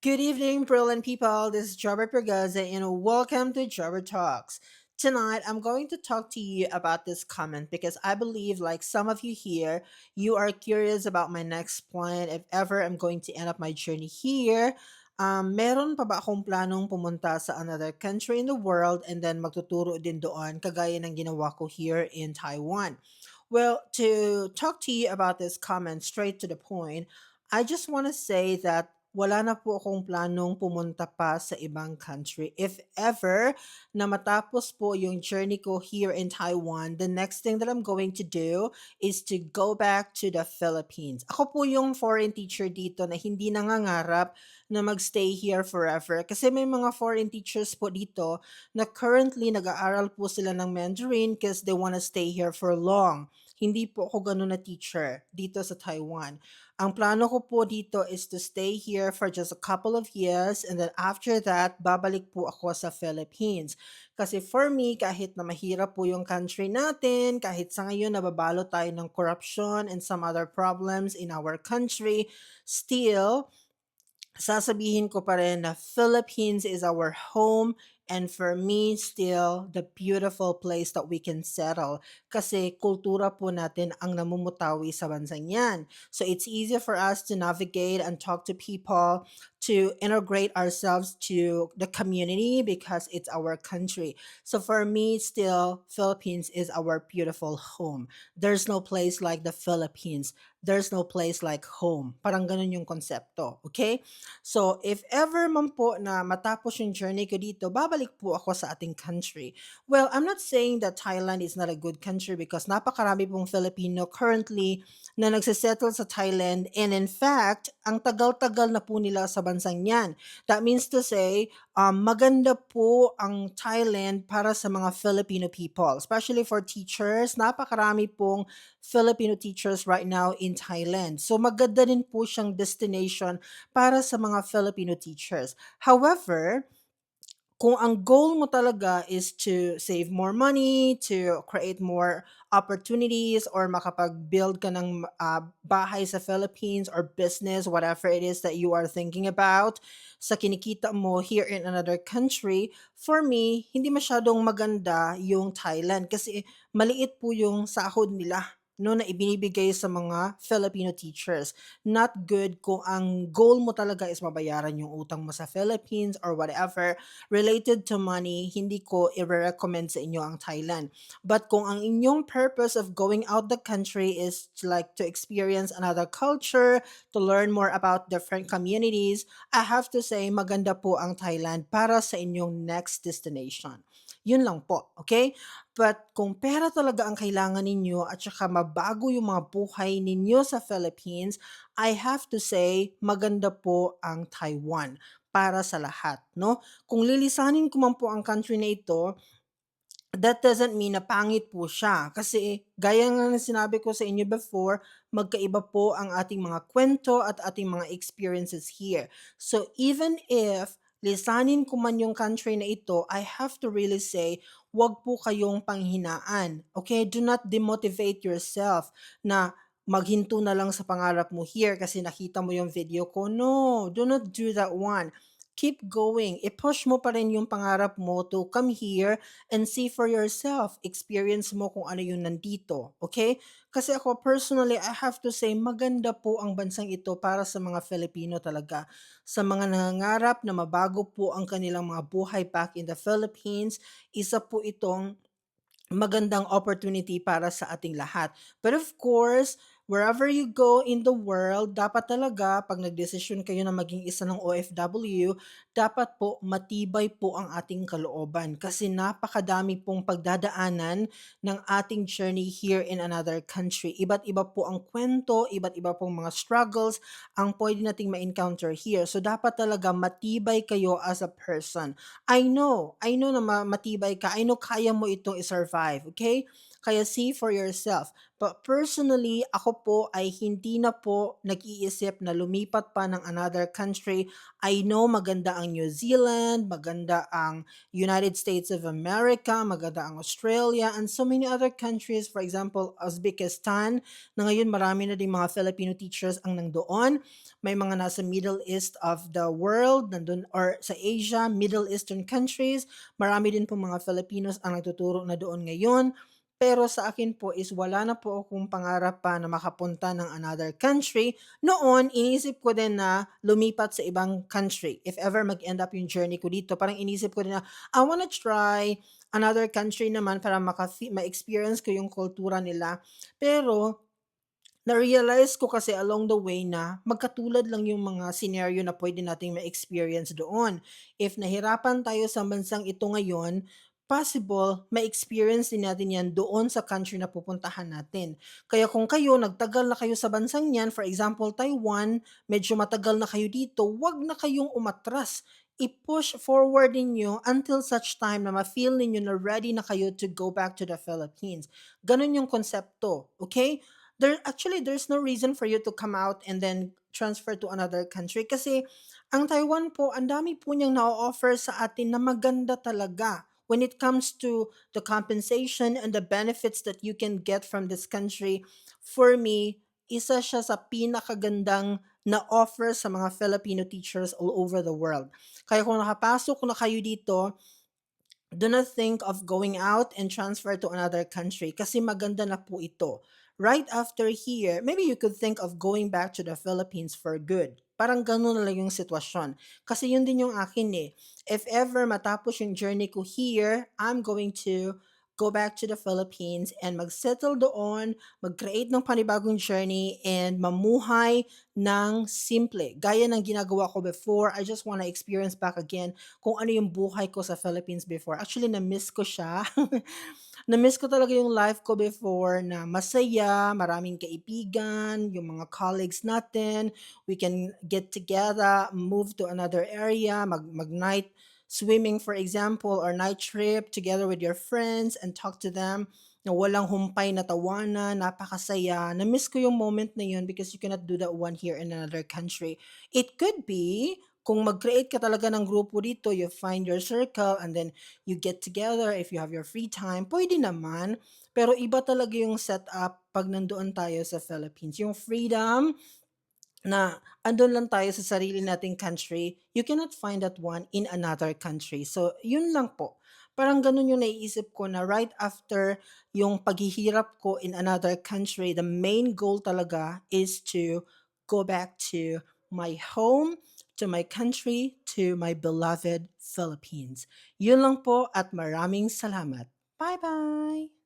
Good evening, brilliant people. This is Jobber Pergaza, and welcome to Jobber Talks. Tonight, I'm going to talk to you about this comment because I believe, like some of you here, you are curious about my next plan if ever I'm going to end up my journey here. Meron pa ba akong planong pumunta sa another country in the world and then magtuturo din doon kagaya ng ginawa ko here in Taiwan? Well, to talk to you about this comment straight to the point, I just want to say that wala na po akong planong pumunta pa sa ibang country. If ever na matapos po yung journey ko here in Taiwan, the next thing that I'm going to do is to go back to the Philippines. Ako po yung foreign teacher dito na hindi nangangarap na magstay here forever. Kasi may mga foreign teachers po dito na currently nag-aaral po sila ng Mandarin because they want to stay here for long. Hindi po ako ganun na teacher dito sa Taiwan. Ang plano ko po dito is to stay here for just a couple of years and then after that, babalik po ako sa Philippines. Kasi for me, kahit na mahirap po yung country natin, kahit sa ngayon nababalo tayo ng corruption and some other problems in our country, still, sasabihin ko pa rin na Philippines is our home and for me still the beautiful place that we can settle kasi kultura po natin ang namumutawi sa bansang yan. So it's easier for us to navigate and talk to people, to integrate ourselves to the community because it's our country. So for me still Philippines is our beautiful home. There's no place like the Philippines. There's no place like home. Parang ganun yung konsepto, okay? So, if ever man po na matapos yung journey ko dito, babalik po ako sa ating country. Well, I'm not saying that Thailand is not a good country because napakarami pong Filipino currently na nagsisettle sa Thailand and in fact, ang tagal-tagal na po nila sa bansang yan. That means to say, maganda po ang Thailand para sa mga Filipino people, especially for teachers. Napakarami pong Filipino teachers right now in Thailand. So maganda din po siyang destination para sa mga Filipino teachers. However, kung ang goal mo talaga is to save more money, to create more opportunities, or makapag-build ka ng bahay sa Philippines or business, whatever it is that you are thinking about, sa kinikita mo here in another country, for me, hindi masyadong maganda yung Thailand kasi maliit po yung sahod nila no na ibinibigay sa mga Filipino teachers. Not good kung ang goal mo talaga is mabayaran yung utang mo sa Philippines or whatever related to money, hindi ko i-recommend sa inyo ang Thailand. But kung ang inyong purpose of going out the country is to, like to experience another culture, to learn more about different communities, I have to say maganda po ang Thailand para sa inyong next destination. Yun lang po, okay? But kung pera talaga ang kailangan ninyo at saka mabago yung mga buhay ninyo sa Philippines, I have to say maganda po ang Taiwan para sa lahat, no? Kung lilisanin ko man po ang country na ito, that doesn't mean na pangit po siya. Kasi gaya nga ng sinabi ko sa inyo before, magkaiba po ang ating mga kwento at ating mga experiences here. So even if lisanin ko man yung country na ito, I have to really say, wag po kayong panghinaan. Okay? Do not demotivate yourself na maghinto na lang sa pangarap mo here kasi nakita mo yung video ko. No, do not do that one. Keep going. I-push mo pa rin yung pangarap mo to come here and see for yourself. Experience mo kung ano yung nandito. Okay? Kasi ako personally, I have to say, maganda po ang bansang ito para sa mga Filipino talaga. Sa mga nangangarap na mabago po ang kanilang mga buhay back in the Philippines, isa po itong magandang opportunity para sa ating lahat. But of course, wherever you go in the world, dapat talaga pag nagdesisyon kayo na maging isa ng OFW, dapat po matibay po ang ating kalooban kasi napakadami pong pagdadaanan ng ating journey here in another country. Iba't iba po ang kwento, iba't iba pong mga struggles ang pwede nating ma-encounter here. So dapat talaga matibay kayo as a person. I know na matibay ka. I know kaya mo itong i-survive, okay? Kaya see for yourself. But personally, ako po ay hindi na po nag-iisip na lumipat pa ng another country. I know maganda ang New Zealand, maganda ang United States of America, maganda ang Australia, and so many other countries. For example, Uzbekistan, na ngayon marami na din mga Filipino teachers ang nandoon. May mga nasa Middle East of the world, nandun, or sa Asia, Middle Eastern countries. Marami din po mga Filipinos ang nagtuturo na doon ngayon. Pero sa akin po is wala na po akong pangarap pa na makapunta ng another country. Noon, inisip ko din na lumipat sa ibang country. If ever mag-end up yung journey ko dito, parang inisip ko din na I wanna try another country naman para ma-experience ko yung kultura nila. Pero na-realize ko kasi along the way na magkatulad lang yung mga scenario na pwede nating ma-experience doon. If nahirapan tayo sa bansang ito ngayon, possible ma-experience din natin yan doon sa country na pupuntahan natin. Kaya kung kayo, nagtagal na kayo sa bansang yan, for example, Taiwan, medyo matagal na kayo dito, wag na kayong umatras. I-push forward ninyo until such time na ma-feel ninyo na ready na kayo to go back to the Philippines. Ganun yung konsepto, okay? There's no reason for you to come out and then transfer to another country kasi ang Taiwan po, ang dami po niyang na-offer sa atin na maganda talaga when it comes to the compensation and the benefits that you can get from this country. For me, isa siya sa pinakagandang na offer sa mga Filipino teachers all over the world. Kaya kung nakapasok na kayo dito, do not think of going out and transfer to another country kasi maganda na po ito. Right after here, maybe you could think of going back to the Philippines for good. Parang ganun na lang yung sitwasyon. Kasi yun din yung akin eh. If ever matapos yung journey ko here, I'm going to go back to the Philippines and mag-settle doon, mag-create ng panibagong journey, and mamuhay ng simple. Gaya ng ginagawa ko before, I just wanna experience back again kung ano yung buhay ko sa Philippines before. Actually, na-miss ko siya. Na-miss ko talaga yung life ko before na masaya, maraming kaibigan, yung mga colleagues natin. We can get together, move to another area, mag-night swimming, for example, or night trip together with your friends and talk to them na walang humpay na tawanan, napakasaya. Na-miss ko yung moment na yun because you cannot do that one here in another country. It could be kung mag-create ka talaga ng grupo dito, you find your circle and then you get together if you have your free time, pwede naman. Pero iba talaga yung setup pag nandoon tayo sa Philippines. Yung freedom na andun lang tayo sa sarili nating country, you cannot find that one in another country. So, yun lang po. Parang ganun yung naiisip ko na right after yung paghihirap ko in another country, the main goal talaga is to go back to my home, to my country, to my beloved Philippines. Yun lang po at maraming salamat. Bye-bye!